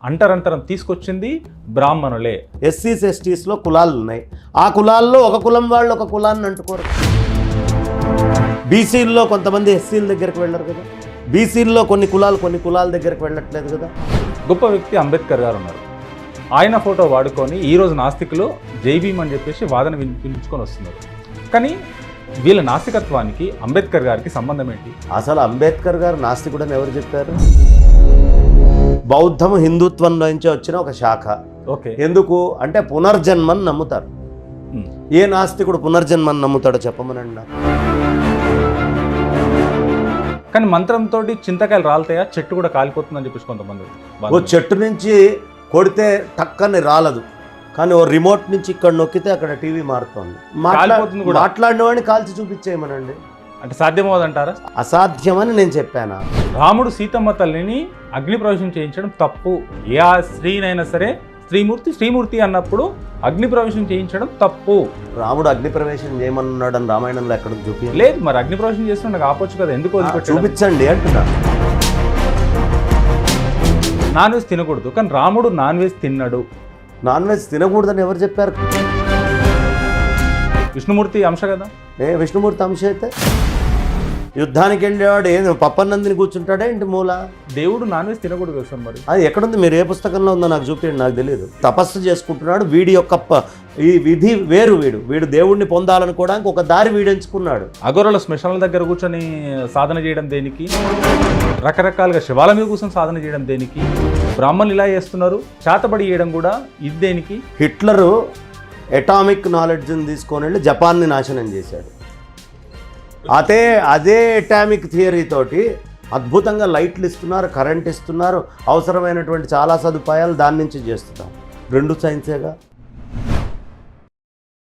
అంటరంతరం తీసుకొచ్చింది బ్రాహ్మణులే. ఎస్సీస్ ఎస్టీస్లో కులాలు ఉన్నాయి. ఆ కులాల్లో ఒక కులం వాళ్ళు ఒక కులాన్ని అంటుకోరు. బీసీల్లో కొంతమంది ఎస్సీల దగ్గరికి వెళ్ళరు కదా, బీసీల్లో కొన్ని కులాల దగ్గరికి వెళ్ళట్లేదు కదా. గొప్ప వ్యక్తి అంబేద్కర్ గారు ఉన్నారు. ఆయన ఫోటో వాడుకొని ఈరోజు నాస్తికులు జై భీమ్ అని చెప్పేసి వాదన వినిపించుకొని వస్తున్నారు. కానీ వీళ్ళ నాస్తికత్వానికి అంబేద్కర్ గారికి సంబంధం ఏంటి? అసలు అంబేద్కర్ గారు నాస్తికుడని ఎవరు చెప్పారు? బౌద్ధం హిందుత్వంలో నుంచి వచ్చిన ఒక శాఖ. ఓకే, ఎందుకు అంటే పునర్జన్మని నమ్ముతారు. ఏ నాస్తికుడు పునర్జన్మని నమ్ముతాడో చెప్పమనండి నాకు. కానీ మంత్రంతో చింతకాయలు రాలుతాయా, చెట్టు కూడా కాలిపోతుందని చెప్పేసి కొంతమంది. ఓ చెట్టు నుంచి కొడితే టక్కని రాలదు, కానీ ఓ రిమోట్ నుంచి ఇక్కడ నొక్కితే అక్కడ టీవీ మారుతోంది. మాట్లాడిన వాడిని కాల్చి చూపించేయమనండి. అంటే సాధ్యమవుదంటారా? అసాధ్యమని నేను చెప్పానా? రాముడు సీతమ్మ తల్లిని అగ్ని ప్రవేశం చేయించడం తప్పు. ఏ స్త్రీనైనా సరే శ్రీమూర్తి అన్నప్పుడు అగ్ని ప్రవేశం చేయించడం తప్పు. రాముడు అగ్ని ప్రవేశం చేయమన్నాడని రామాయణంలో ఎక్కడ చూపి లేదు. మరి అగ్ని ప్రవేశం చేస్తున్నా నాకు ఆపొచ్చు కదా, ఎందుకు చూపించండి అంటున్నా. నాన్ వెజ్ తినకూడదు, కానీ రాముడు నాన్ వెజ్ తిన్నాడు. నాన్ వెజ్ తినకూడదని ఎవరు చెప్పారు? విష్ణుమూర్తి అంశ కదా. విష్ణుమూర్తి అంశ అయితే యుద్ధానికి వెళ్ళేవాడు ఏం పప్పన్నందిని కూర్చుంటాడే ఇంటి మూల? దేవుడు నాన్ వెజ్ తినకూడదు కదా సార్. మరి అది ఎక్కడుంది? మీరు ఏ పుస్తకంలో ఉందో నాకు చూపించండి, నాకు తెలియదు. తపస్సు చేసుకుంటున్నాడు. వీడి యొక్క ఈ విధి వేరు. వీడు దేవుడిని పొందాలనుకోవడానికి ఒక దారి వీడు ఎంచుకున్నాడు. అఘోరాల శ్మశానాల దగ్గర కూర్చొని సాధన చేయడం దేనికి? రకరకాలుగా శివాల మీద కూర్చొని సాధన చేయడం దేనికి? బ్రాహ్మణులు ఇలా చేస్తున్నారు, చేతబడి చేయడం కూడా ఇది దేనికి? హిట్లరు ఎటామిక్ నాలెడ్జ్ని తీసుకొని వెళ్ళి జపాన్ని నాశనం చేశాడు. అదే ఎటామిక్ థియరీ తోటి అద్భుతంగా లైట్లు ఇస్తున్నారు, కరెంట్ ఇస్తున్నారు, అవసరమైనటువంటి చాలా సదుపాయాలు దాని నుంచి చేస్తున్నాం. రెండు సైన్సేగా.